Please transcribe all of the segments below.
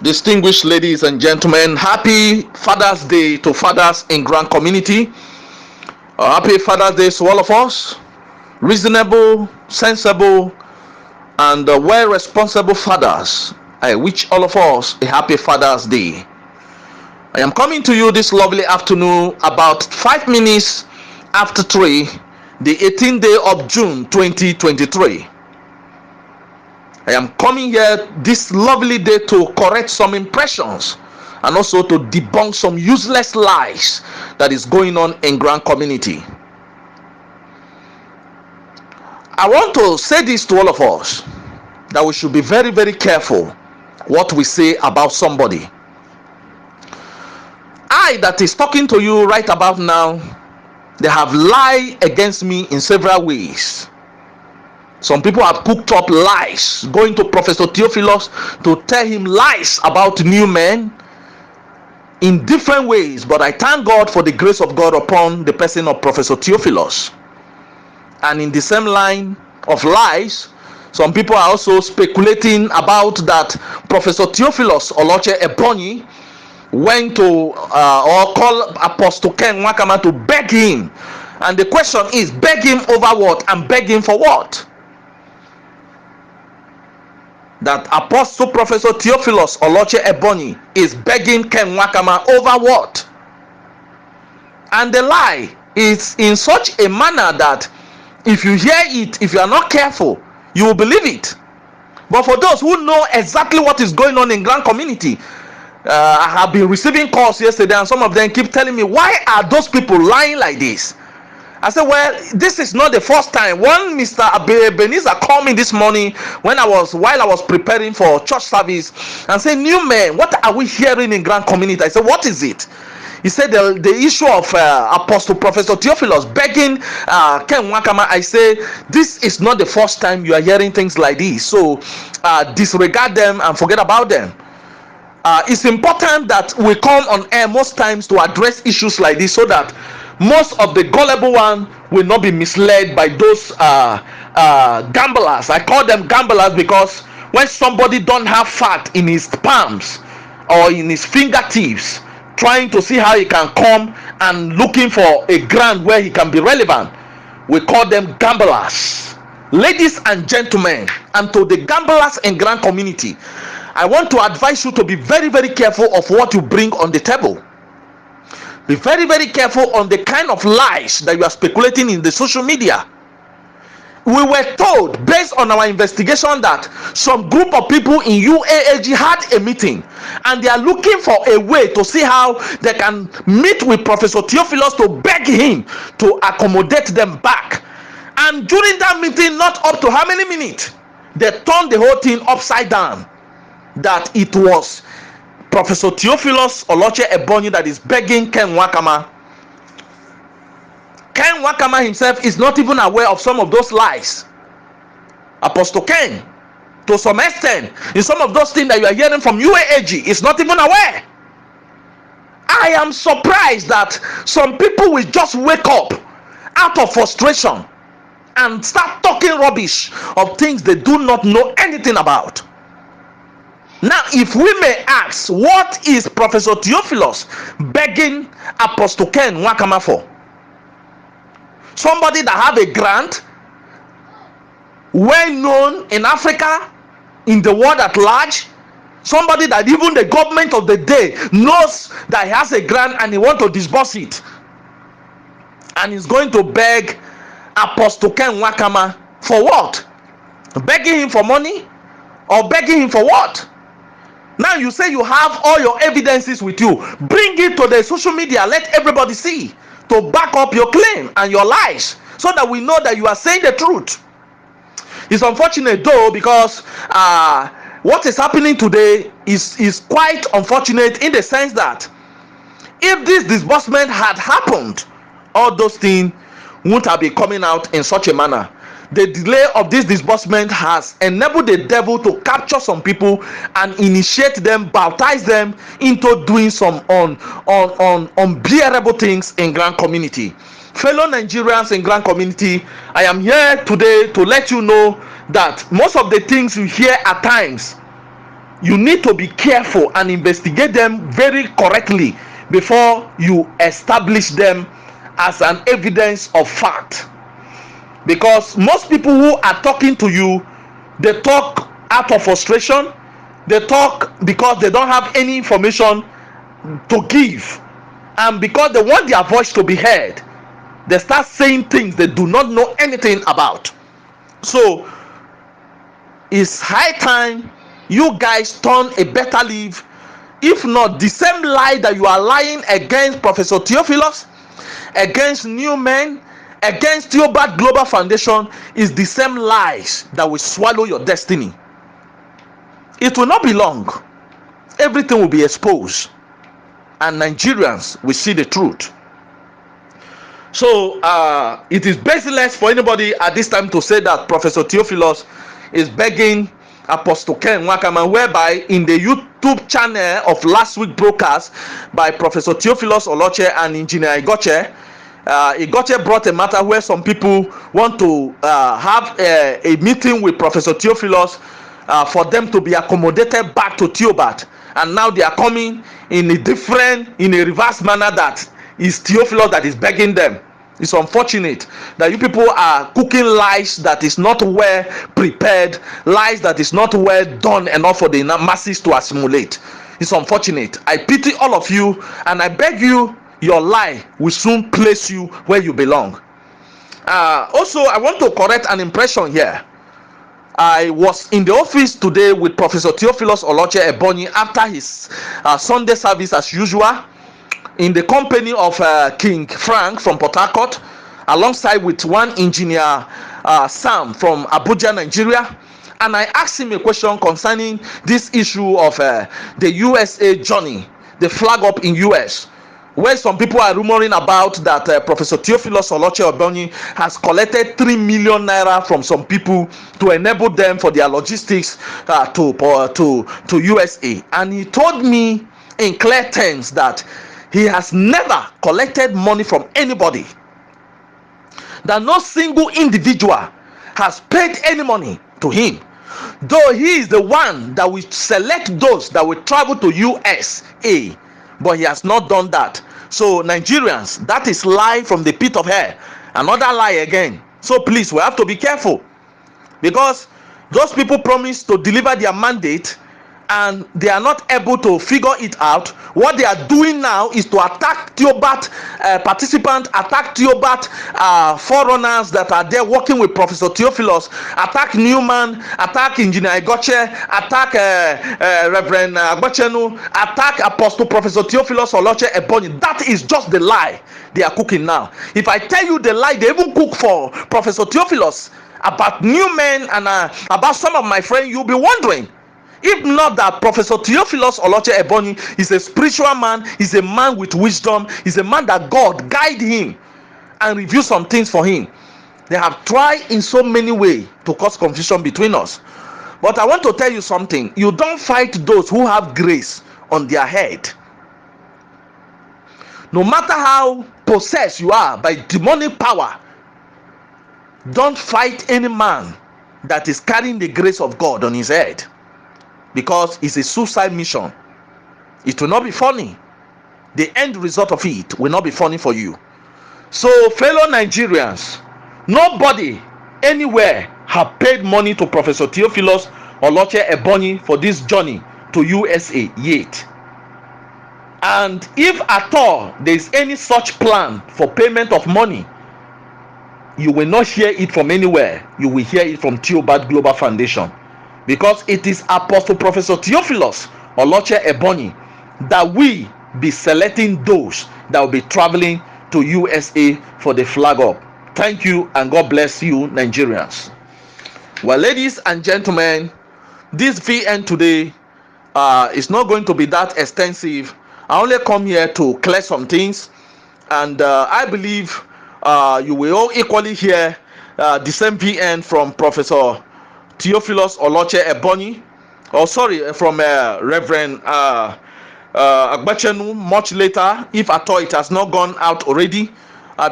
Distinguished ladies and gentlemen, happy Father's Day to fathers in Grand Community. Happy Father's Day to all of us. Reasonable, sensible, and well-responsible fathers. I wish all of us a happy Father's Day. I am coming to you this lovely afternoon about 5 minutes after 3, the 18th day of June 2023. I am coming here this lovely day to correct some impressions and also to debunk some useless lies that is going on in Grand Community. I want to say this to all of us, that we should be very, very careful what we say about somebody. I that is talking to you right about now, they have lied against me in several ways. Some people have cooked up lies, going to Professor Theophilus to tell him lies about new men in different ways. But I thank God for the grace of God upon the person of Professor Theophilus. And in the same line of lies, some people are also speculating about that Professor Theophilus Oloche Ebonyi went to or called Apostle Nwakanma to beg him. And the question is, beg him over what and beg him for what? That Apostle Professor Theophilus Oloche Ebonyi is begging Nwakanma over what? And the lie is in such a manner that if you hear it, if you are not careful, you will believe it. But for those who know exactly what is going on in Grand Community, I have been receiving calls yesterday, and some of them keep telling me, why are those people lying like this? I said, well, this is not the first time. One Mr. Ebenezer called me this morning while I was preparing for church service and said, new man, what are we hearing in Grand Community? I said, what is it? He said the issue of Apostle Professor Theophilus begging Nwakanma. I say, this is not the first time you are hearing things like this. So disregard them and forget about them. It's important that we come on air most times to address issues like this, so that most of the gullible one will not be misled by those gamblers. I call them gamblers because when somebody don't have fat in his palms or in his fingertips, trying to see how he can come and looking for a ground where he can be relevant, we call them gamblers. Ladies and gentlemen, and to the gamblers in Grand Community, I want to advise you to be very, very careful of what you bring on the table. Be very, very careful on the kind of lies that you are speculating in the social media. We were told, based on our investigation, that some group of people in UAAG had a meeting and they are looking for a way to see how they can meet with Professor Theophilus to beg him to accommodate them back. And during that meeting, not up to how many minutes, they turned the whole thing upside down, that it was Professor Theophilus Oloche Ebonyi that is begging Nwakanma. Nwakanma himself is not even aware of some of those lies. Apostle Ken, to some extent, in some of those things that you are hearing from UAAG, is not even aware. I am surprised that some people will just wake up out of frustration and start talking rubbish of things they do not know anything about. Now, if we may ask, what is Professor Theophilus begging Apostle Nwakanma for? Somebody that have a grant, well known in Africa, in the world at large, somebody that even the government of the day knows that he has a grant and he wants to disburse it, and he's going to beg Apostle Nwakanma for what? Begging him for money, or begging him for what? Now you say you have all your evidences with you. Bring it to the social media. Let everybody see, to back up your claim and your lies, so that we know that you are saying the truth. It's unfortunate though, because what is happening today is quite unfortunate, in the sense that if this disbursement had happened, all those things wouldn't have been coming out in such a manner. The delay of this disbursement has enabled the devil to capture some people and initiate them, baptize them into doing some unbearable things in Grand Community. Fellow Nigerians in Grand Community, I am here today to let you know that most of the things you hear at times you need to be careful and investigate them very correctly before you establish them as an evidence of fact. Because most people who are talking to you, they talk out of frustration, they talk because they don't have any information to give, and because they want their voice to be heard, they start saying things they do not know anything about. So it's high time you guys turn a better leaf. If not, the same lie that you are lying against Professor Theophilus, against New Men, against Theobarth Global Foundation, is the same lies that will swallow your destiny. It will not be long. Everything will be exposed, and Nigerians will see the truth. So it is baseless for anybody at this time to say that Professor Theophilus is begging Apostle Ken Nwakanma, whereby in the YouTube channel of last week broadcast by Professor Theophilus Oloche and Engineer Igoche brought a matter where some people want to have a meeting with Professor Theophilus for them to be accommodated back to Theobarth, and now they are coming in a reverse manner that is Theophilus that is begging them. It's unfortunate that you people are cooking lies that is not well prepared, lies that is not well done enough for the masses to assimilate. It's unfortunate. I pity all of you, and I beg you, your lie will soon place you where you belong. Also, I want to correct an impression here. I was in the office today with Professor Theophilus Oloche Ebonyi after his Sunday service as usual, in the company of King Frank from Port Harcourt, alongside with one engineer, Sam from Abuja, Nigeria. And I asked him a question concerning this issue of the USA journey, the flag up in US, where some people are rumoring about that Professor Theophilus Oloche Ebonyi has collected 3 million naira from some people to enable them for their logistics to USA. And he told me in clear terms that he has never collected money from anybody, that no single individual has paid any money to him, though he is the one that will select those that will travel to USA, but he has not done that. So Nigerians, that is lie from the pit of hell, another lie again. So please, we have to be careful, because those people promise to deliver their mandate and they are not able to figure it out. What they are doing now is to attack Theobarth participants, attack Theobarth forerunners that are there working with Professor Theophilus, attack Newman, attack Engineer Igoche, attack Reverend Agbachenu, attack Apostle Professor Theophilus Oloche Ebonyi. That is just the lie they are cooking now. If I tell you the lie they even cook for Professor Theophilus about New Men and about some of my friends, you'll be wondering. If not that Professor Theophilus Oloche Ebonyi is a spiritual man, is a man with wisdom, is a man that God guide him and reveal some things for him. They have tried in so many ways to cause confusion between us. But I want to tell you something. You don't fight those who have grace on their head. No matter how possessed you are by demonic power, don't fight any man that is carrying the grace of God on his head, because it's a suicide mission. It will not be funny. The end result of it will not be funny for you. So fellow Nigerians, nobody anywhere have paid money to Professor Theophilus Oloche Ebonyi for this journey to USA yet. And if at all there is any such plan for payment of money, you will not hear it from anywhere. You will hear it from Theobarth Global Foundation, because it is Apostle Professor Theophilus Oloche Ebonyi that we be selecting those that will be traveling to USA for the flag up. Thank you, and God bless you, Nigerians. Well, ladies and gentlemen, this VN today is not going to be that extensive. I only come here to clear some things, and I believe you will all equally hear the same VN from Professor Theophilus Oloche Ebonyi, from Reverend Agbachenu much later, if at all it has not gone out already,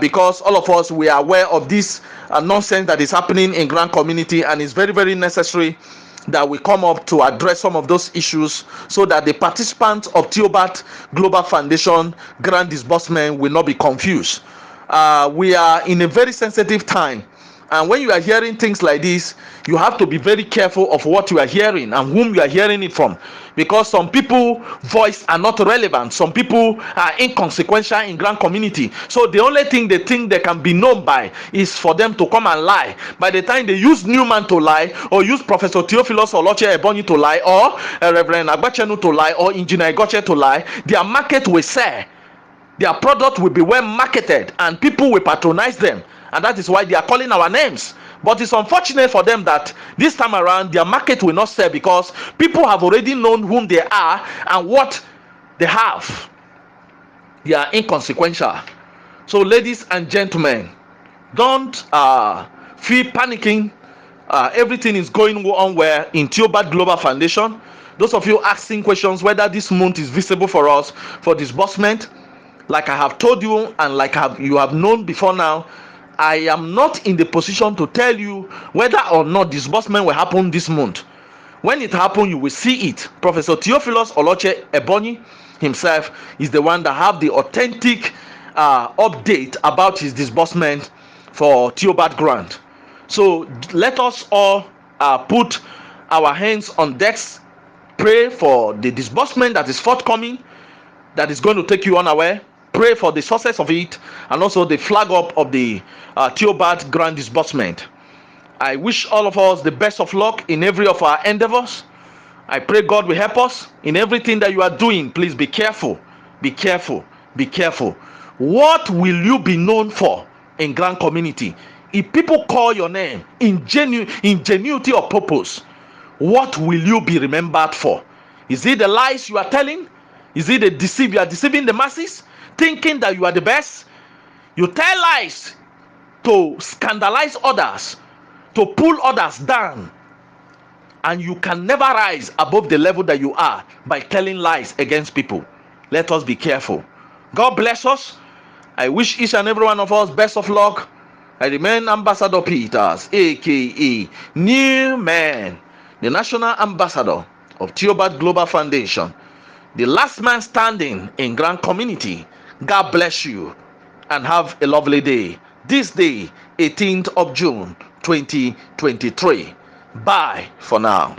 because all of us, we are aware of this nonsense that is happening in Grand Community, and it's very, very necessary that will come up to address some of those issues so that the participants of Theobarth Global Foundation grant disbursement will not be confused. We are in a very sensitive time, and when you are hearing things like this, you have to be very careful of what you are hearing and whom you are hearing it from, because some people voice are not relevant, some people are inconsequential in grand community, so the only thing they think they can be known by is for them to come and lie. By the time they use Newman to lie, or use Professor Theophilus Oloche Ebonyi to lie, or Reverend Agbachenu to lie, or Engineer Igoche to lie, their market will sell, their product will be well marketed, and people will patronize them, and that is why they are calling our names. But it's unfortunate for them that this time around their market will not sell, because people have already known whom they are and what they have. They are inconsequential. So ladies and gentlemen, don't feel panicking. Everything is going on well in Theobarth Global Foundation. Those of you asking questions whether this month is visible for us for disbursement, like I have told you and like you have known before now, I am not in the position to tell you whether or not disbursement will happen this month. When it happens, you will see it. Professor Theophilus Oloche Ebonyi himself is the one that have the authentic update about his disbursement for Theobarth grant. So let us all put our hands on decks, pray for the disbursement that is forthcoming, that is going to take you unaware. Pray for the success of it, and also the flag up of the Theobarth grant disbursement. I wish all of us the best of luck in every of our endeavors. I pray God will help us in everything that you are doing. Please be careful, be careful, be careful. What will you be known for in grand community? If people call your name in genuity of purpose, what will you be remembered for? Is it the lies you are telling? Is it the deceive? You are deceiving the masses, thinking that you are the best? You tell lies to scandalize others, to pull others down, and you can never rise above the level that you are by telling lies against people. Let us be careful. God bless us. I wish each and every one of us best of luck. I remain Ambassador Peters, aka New Man, the National Ambassador of Theobarth Global Foundation, the last man standing in grand community. God bless you and have a lovely day. This day, 18th of June 2023. Bye for now.